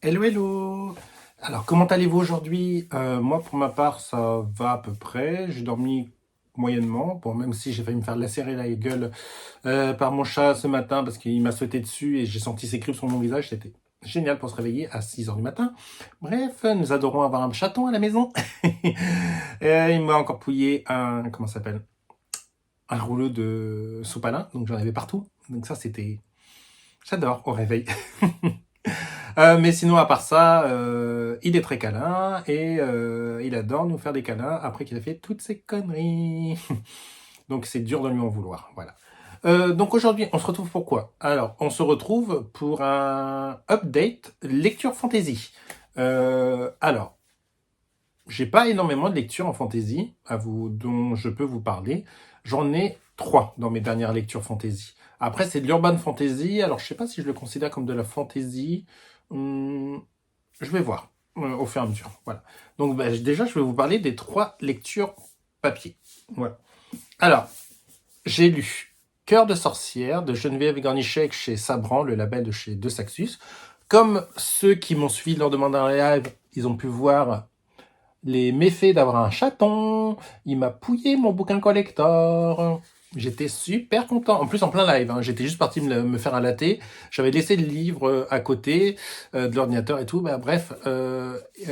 Hello, hello! Alors, comment allez-vous aujourd'hui? Moi, pour ma part, ça va à peu près. J'ai dormi moyennement. Bon, même si j'ai failli me faire lacérer la gueule par mon chat ce matin parce qu'il m'a sauté dessus et j'ai senti ses griffes sur mon visage. C'était génial pour se réveiller à 6 heures du matin. Bref, nous adorons avoir un chaton à la maison. Il m'a encore pouillé comment ça s'appelle? Un rouleau de sopalin. Donc, j'en avais partout. Donc, ça, c'était... J'adore au réveil. Mais sinon, à part ça, il est très câlin et il adore nous faire des câlins après qu'il a fait toutes ses conneries. Donc c'est dur de lui en vouloir, voilà. Donc aujourd'hui, on se retrouve pour quoi? Alors, on se retrouve pour un update lecture fantasy. Alors, j'ai pas énormément de lectures en fantasy à vous dont je peux vous parler. J'en ai 3 dans mes dernières lectures fantasy. Après, c'est de l'urban fantasy. Alors, je sais pas si je le considère comme de la fantasy. Hum, je vais voir au fur et à mesure. Voilà. Donc, déjà, je vais vous parler des 3 lectures papier. Voilà. Alors, j'ai lu Cœur de sorcière de Geneviève Garnichek chez Sabran, le label de chez De Saxus. Comme ceux qui m'ont suivi lors de mon live, ils ont pu voir les méfaits d'avoir un chaton. Il m'a pouillé mon bouquin collector. J'étais super content. En plus, en plein live, hein. J'étais juste parti me faire un latte. J'avais laissé le livre à côté de l'ordinateur et tout. Bah, bref,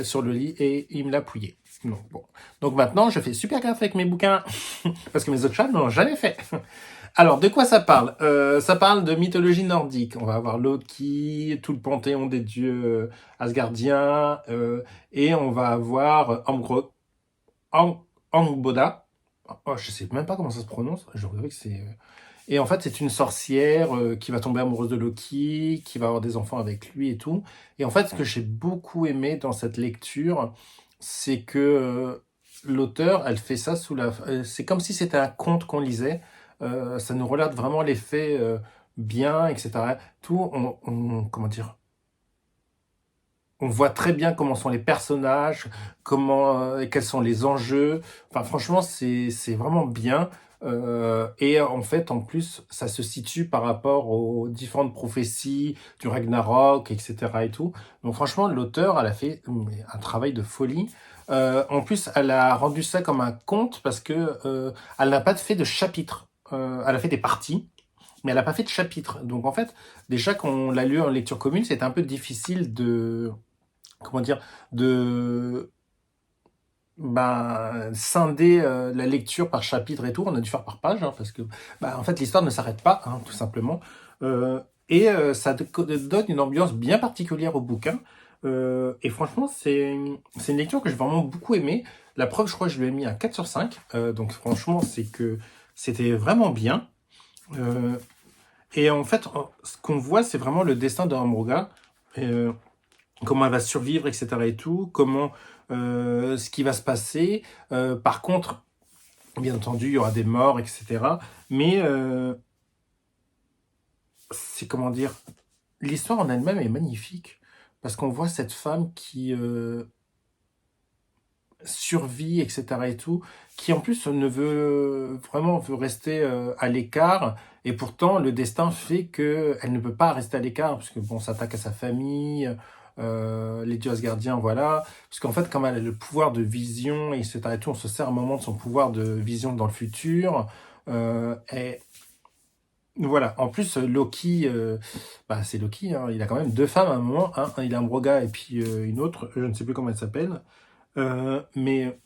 sur le lit et il me l'a pouillé. Donc, bon. Donc maintenant, je fais super gaffe avec mes bouquins parce que mes autres chats n'ont jamais fait. Alors, de quoi ça parle? Ça parle de mythologie nordique. On va avoir Loki, tout le panthéon des dieux asgardiens, et on va avoir Angboda. Oh, je sais même pas comment ça se prononce. Je dirais que c'est. Et en fait, c'est une sorcière qui va tomber amoureuse de Loki, qui va avoir des enfants avec lui et tout. Et en fait, ce que j'ai beaucoup aimé dans cette lecture, c'est que l'auteur, elle fait ça sous la. C'est comme si c'était un conte qu'on lisait. Ça nous relate vraiment les faits bien, etc. Tout, comment dire, on voit très bien comment sont les personnages, quels sont les enjeux. Enfin, franchement, c'est vraiment bien. Et en fait, en plus, ça se situe par rapport aux différentes prophéties du Ragnarok, etc. et tout. Donc, franchement, l'auteur, elle a fait un travail de folie. En plus, elle a rendu ça comme un conte parce que elle n'a pas fait de chapitre. Elle a fait des parties, mais elle n'a pas fait de chapitre. Donc, en fait, déjà, quand on l'a lu en lecture commune, c'était un peu difficile de comment dire, de scinder la lecture par chapitre et tout. On a dû faire par page, hein, parce que en fait l'histoire ne s'arrête pas, hein, tout simplement. Et ça donne une ambiance bien particulière au bouquin. Et franchement, c'est une lecture que j'ai vraiment beaucoup aimée. La preuve, je crois que je lui ai mis un 4 sur 5. Donc franchement, c'est que c'était vraiment bien. Euh, et en fait, ce qu'on voit, c'est vraiment le destin de Hamburga. Comment elle va survivre, etc. et tout, ce qui va se passer. Par contre, bien entendu, il y aura des morts, etc. Mais c'est comment dire, l'histoire en elle-même est magnifique parce qu'on voit cette femme qui survit, etc. et tout, qui en plus ne veut rester à l'écart. Et pourtant, le destin fait que elle ne peut pas rester à l'écart, parce que bon, on s'attaque à sa famille, les dieux asgardiens, voilà. Parce qu'en fait, comme elle a le pouvoir de vision, et etc. et tout, on se sert un moment de son pouvoir de vision dans le futur. Et voilà. En plus, Loki, c'est Loki, hein, il a quand même 2 femmes à un moment. Hein, il a Ambroga et puis une autre, je ne sais plus comment elle s'appelle. Mais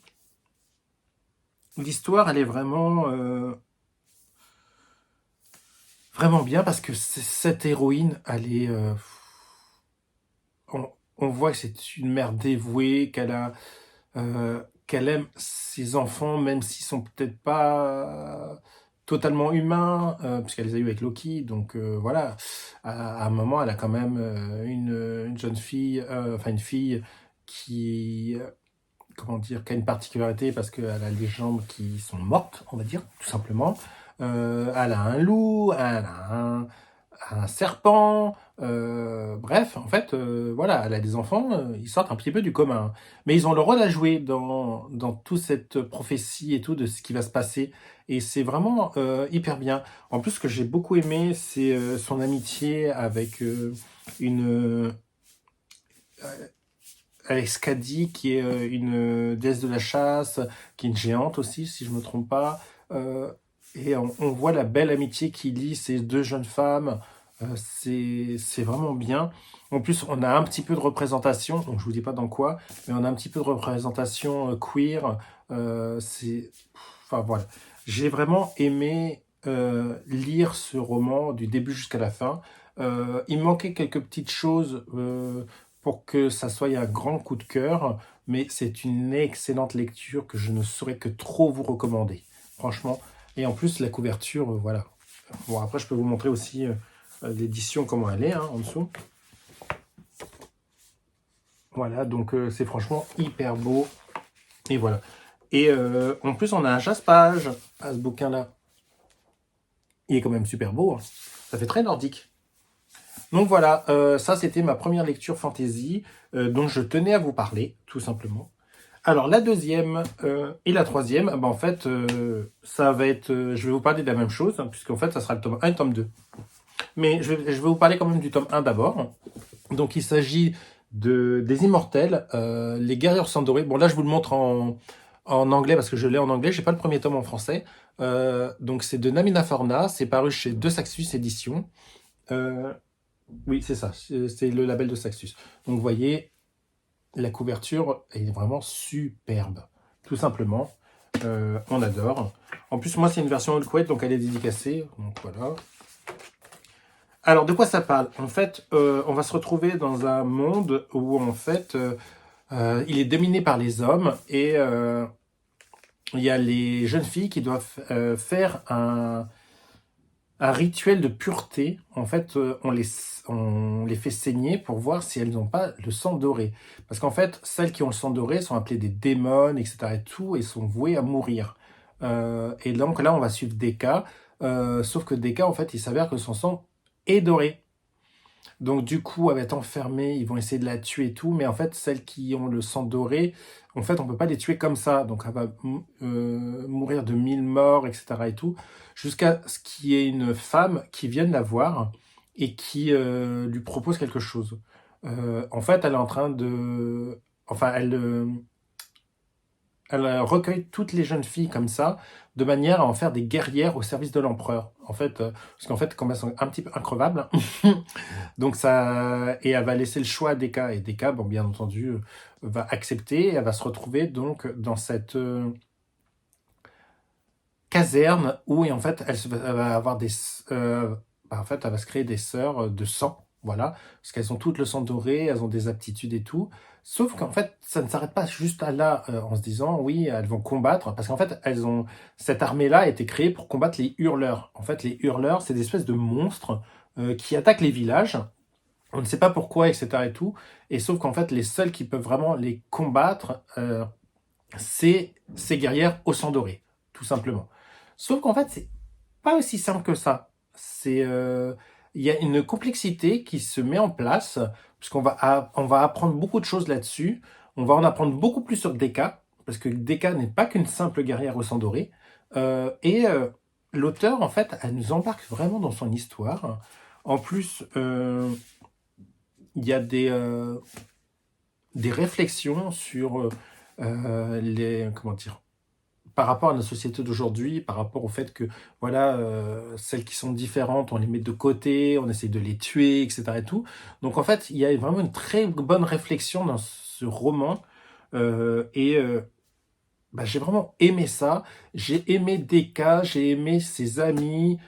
l'histoire, elle est vraiment bien parce que cette héroïne, elle est, on voit que c'est une mère dévouée, qu'elle aime ses enfants, même s'ils sont peut-être pas totalement humains, puisqu'elle les a eu avec Loki. Donc voilà, à un moment, elle a quand même une jeune fille, enfin une fille qui, comment dire, qui a une particularité parce qu'elle a les jambes qui sont mortes, on va dire, tout simplement. Elle a un loup, elle a un serpent, bref, en fait, voilà, elle a des enfants, ils sortent un petit peu du commun. Mais ils ont le rôle à jouer dans toute cette prophétie et tout de ce qui va se passer. Et c'est vraiment hyper bien. En plus, ce que j'ai beaucoup aimé, c'est son amitié avec une avec Skadi, qui est une déesse de la chasse, qui est une géante aussi, si je me trompe pas. Et on voit la belle amitié qui lie ces deux jeunes femmes. C'est vraiment bien. En plus, on a un petit peu de représentation, donc je vous dis pas dans quoi, mais on a un petit peu de représentation queer. Enfin voilà. J'ai vraiment aimé lire ce roman du début jusqu'à la fin. Il manquait quelques petites choses pour que ça soit un grand coup de cœur, mais c'est une excellente lecture que je ne saurais que trop vous recommander, franchement. Et en plus, la couverture, voilà. Bon, après, je peux vous montrer aussi l'édition, comment elle est, hein, en dessous. Voilà, donc c'est franchement hyper beau. Et voilà. Et en plus, on a un jaspage à ce bouquin-là. Il est quand même super beau, hein. Ça fait très nordique. Donc voilà, ça c'était ma première lecture fantasy, dont je tenais à vous parler, tout simplement. Alors la deuxième et la troisième, ben, en fait, ça va être, je vais vous parler de la même chose, hein, puisqu'en fait ça sera le tome 1 et le tome 2. Mais je vais vous parler quand même du tome 1 d'abord. Donc il s'agit des Immortels, les guerriers sans doré. Bon là je vous le montre en anglais parce que je l'ai en anglais, j'ai pas le premier tome en français. Donc c'est de Namina Forna, c'est paru chez De Saxus Éditions. Oui, c'est ça, c'est le label de Saxus. Donc vous voyez, la couverture est vraiment superbe, tout simplement. On adore. En plus, moi, c'est une version Old Quest, donc elle est dédicacée. Donc voilà. Alors, de quoi ça parle? En fait, on va se retrouver dans un monde où, en fait, il est dominé par les hommes et il y a les jeunes filles qui doivent faire un rituel de pureté. En fait, on les fait saigner pour voir si elles n'ont pas le sang doré. Parce qu'en fait, celles qui ont le sang doré sont appelées des démons, etc. et tout, et sont vouées à mourir. Et donc là, on va suivre Deka. Sauf que Deka, en fait, il s'avère que son sang est doré. Donc du coup, elle va être enfermée, ils vont essayer de la tuer et tout, mais en fait, celles qui ont le sang doré, en fait, on peut pas les tuer comme ça. Donc elle va mourir de 1000 morts, etc. et tout, jusqu'à ce qu'il y ait une femme qui vienne la voir et qui lui propose quelque chose. En fait, elle est en train de... Enfin, elle recueille toutes les jeunes filles comme ça, de manière à en faire des guerrières au service de l'empereur. En fait, parce qu'en fait, comme elles sont un petit peu increvables, donc ça, et elle va laisser le choix à Deka. Et Deka, bon, bien entendu, va accepter. Et elle va se retrouver donc dans cette caserne où, et en fait, elle va avoir en fait, elle va se créer des sœurs de sang. Voilà, parce qu'elles ont toutes le sang doré, elles ont des aptitudes et tout. Sauf qu'en fait, ça ne s'arrête pas juste à là, en se disant, oui, elles vont combattre, parce qu'en fait, cette armée-là a été créée pour combattre les hurleurs. En fait, les hurleurs, c'est des espèces de monstres qui attaquent les villages. On ne sait pas pourquoi, etc. et tout. Et sauf qu'en fait, les seuls qui peuvent vraiment les combattre, c'est ces guerrières au sang doré, tout simplement. Sauf qu'en fait, c'est pas aussi simple que ça. Il y a une complexité qui se met en place, puisqu'on va apprendre beaucoup de choses là-dessus. On va en apprendre beaucoup plus sur Deka, parce que Deka n'est pas qu'une simple guerrière au sang doré. L'auteur, en fait, elle nous embarque vraiment dans son histoire. En plus, il y a des réflexions sur comment dire, par rapport à notre société d'aujourd'hui, par rapport au fait que voilà, celles qui sont différentes, on les met de côté, on essaie de les tuer, etc. et tout. Donc en fait, il y a vraiment une très bonne réflexion dans ce roman. Bah, j'ai vraiment aimé ça. J'ai aimé Deka, j'ai aimé ses amis,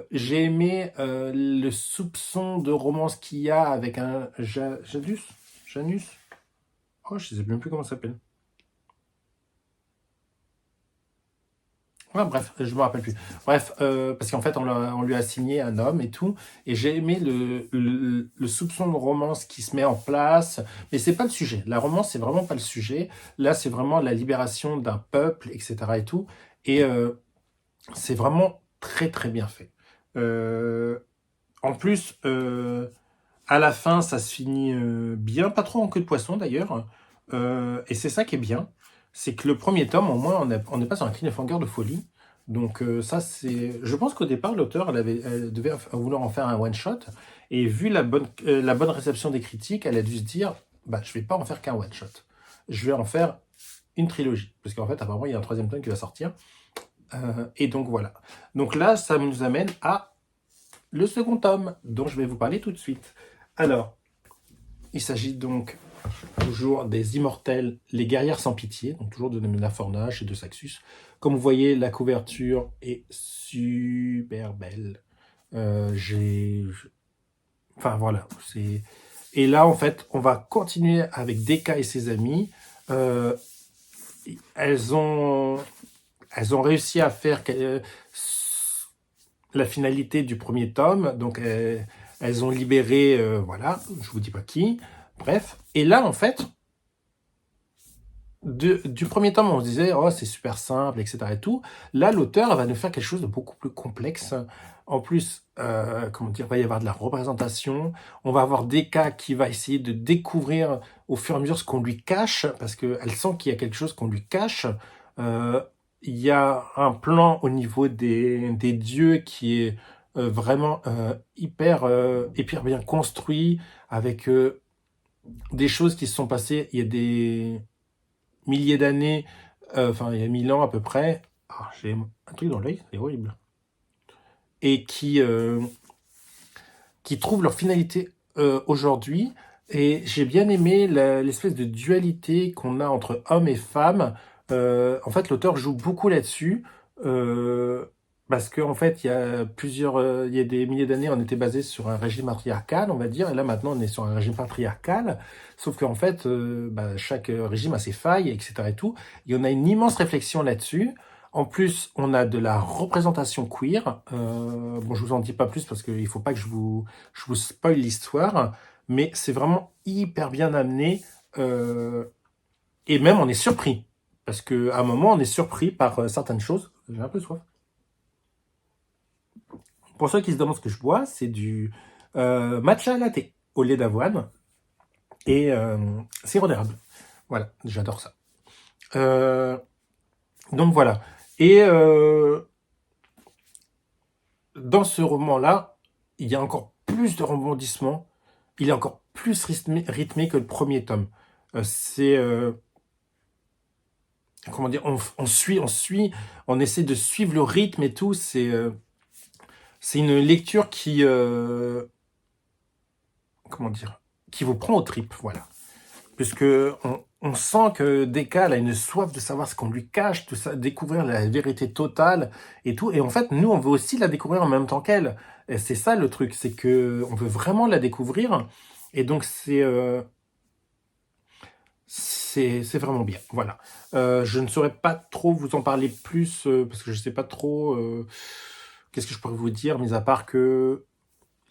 j'ai aimé le soupçon de romance qu'il y a avec un Janus. Oh, je ne sais même plus comment ça s'appelle. Ouais, bref, je me rappelle plus. Bref, parce qu'en fait, on lui a signé un homme et tout, et j'ai aimé le soupçon de romance qui se met en place, mais c'est pas le sujet. La romance, c'est vraiment pas le sujet. Là, c'est vraiment la libération d'un peuple, etc. et tout, et c'est vraiment très très bien fait. En plus, à la fin, ça se finit bien, pas trop en queue de poisson d'ailleurs, et c'est ça qui est bien, c'est que le premier tome, au moins, on n'est pas sur un cliffhanger de folie. Donc ça, c'est... Je pense qu'au départ, l'auteur, elle devait vouloir en faire un one-shot, et vu la bonne réception des critiques, elle a dû se dire, bah, je vais pas en faire qu'un one-shot. Je vais en faire une trilogie. Parce qu'en fait, apparemment, il y a un troisième tome qui va sortir. Et donc, voilà. Donc là, ça nous amène à le second tome, dont je vais vous parler tout de suite. Alors, il s'agit donc toujours des Immortels, les guerrières sans pitié, donc toujours de Nemena Fornage et de Saxus. Comme vous voyez, la couverture est super belle. Enfin voilà, c'est... Et là, en fait, on va continuer avec Deka et ses amis. Elles ont réussi à faire la finalité du premier tome. Donc, elles ont libéré, voilà, je vous dis pas qui. Bref. Et là, en fait, du premier tome, on se disait, oh, c'est super simple, etc. et tout. Là, l'auteur va nous faire quelque chose de beaucoup plus complexe. En plus, comment dire, il va y avoir de la représentation. On va avoir Deka qui va essayer de découvrir au fur et à mesure ce qu'on lui cache, parce qu'elle sent qu'il y a quelque chose qu'on lui cache. Il y a un plan au niveau des dieux qui est vraiment hyper bien construit, avec des choses qui se sont passées il y a des milliers d'années, enfin il y a 1000 ans à peu près. Ah, j'ai un truc dans l'œil, c'est horrible. Et qui trouvent leur finalité aujourd'hui. Et j'ai bien aimé l'espèce de dualité qu'on a entre hommes et femmes. En fait, l'auteur joue beaucoup là-dessus. Parce qu'en fait, il y a des milliers d'années, on était basé sur un régime matriarcal, on va dire, et là maintenant, on est sur un régime patriarcal. Sauf qu'en fait, bah, chaque régime a ses failles, etc. et tout. Il y en a une immense réflexion là-dessus. En plus, on a de la représentation queer. Bon, je vous en dis pas plus parce qu'il ne faut pas que je vous spoil l'histoire, mais c'est vraiment hyper bien amené. Et même, on est surpris. Parce qu'à un moment, on est surpris par certaines choses. J'ai un peu soif. Pour ceux qui se demandent ce que je bois, c'est du matcha latte au lait d'avoine et sirop d'érable. Voilà, j'adore ça. Donc voilà. Et dans ce roman-là, il y a encore plus de rebondissements. Il est encore plus rythmé que le premier tome. C'est... comment dire, on essaie de suivre le rythme et tout. C'est une lecture qui... comment dire, qui vous prend aux tripes, voilà. Puisque on sent que Deka a une soif de savoir ce qu'on lui cache, de découvrir la vérité totale et tout. Et en fait, nous, on veut aussi la découvrir en même temps qu'elle. Et c'est ça le truc, c'est que on veut vraiment la découvrir. Et donc, c'est vraiment bien. Voilà. Je ne saurais pas trop vous en parler plus, parce que je ne sais pas trop qu'est-ce que je pourrais vous dire, mis à part que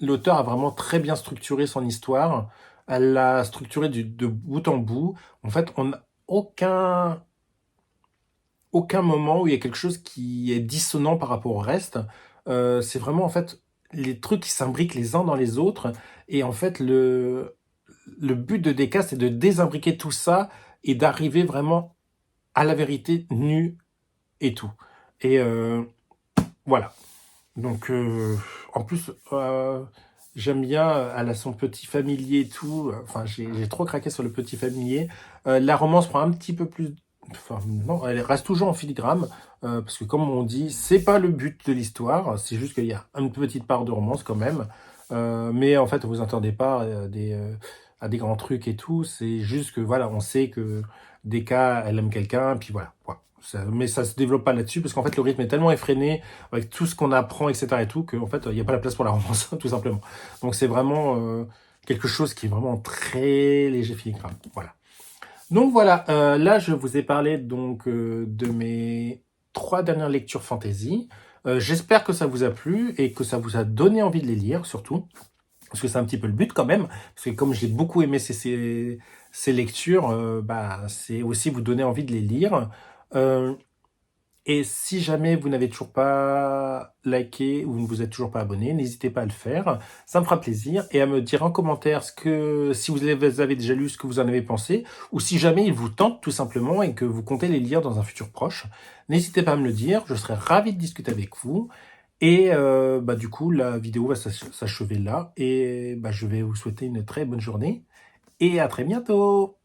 l'auteur a vraiment très bien structuré son histoire. Elle l'a structurée de bout en bout. En fait, on n'a aucun moment où il y a quelque chose qui est dissonant par rapport au reste. C'est vraiment, en fait, les trucs qui s'imbriquent les uns dans les autres. Et en fait, le but de Deka, c'est de désimbriquer tout ça et d'arriver vraiment à la vérité nue et tout. Et voilà. Donc, en plus, j'aime bien, elle a son petit familier et tout. Enfin, j'ai trop craqué sur le petit familier. La romance prend un petit peu plus... Enfin, non, elle reste toujours en filigrane. Parce que comme on dit, c'est pas le but de l'histoire. C'est juste qu'il y a une petite part de romance quand même. Mais en fait, vous attendez pas à des grands trucs et tout. C'est juste que, voilà, on sait que Deka, elle aime quelqu'un, puis voilà. Voilà. Mais ça se développe pas là-dessus, parce qu'en fait, le rythme est tellement effréné, avec tout ce qu'on apprend, etc. et tout, qu'en fait, il n'y a pas la place pour la romance, tout simplement. Donc, c'est vraiment quelque chose qui est vraiment très léger filigrane. Voilà. Donc, voilà. Là, je vous ai parlé donc de mes 3 dernières lectures fantasy. J'espère que ça vous a plu et que ça vous a donné envie de les lire, surtout. Parce que c'est un petit peu le but quand même. Parce que comme j'ai beaucoup aimé ces lectures, bah, c'est aussi vous donner envie de les lire. Et si jamais vous n'avez toujours pas liké ou vous ne vous êtes toujours pas abonné, n'hésitez pas à le faire. Ça me fera plaisir. Et à me dire en commentaire si vous avez déjà lu, ce que vous en avez pensé. Ou si jamais il vous tente tout simplement et que vous comptez les lire dans un futur proche. N'hésitez pas à me le dire. Je serai ravi de discuter avec vous. Et bah, du coup, la vidéo va s'achever là. Et bah, je vais vous souhaiter une très bonne journée. et à très bientôt.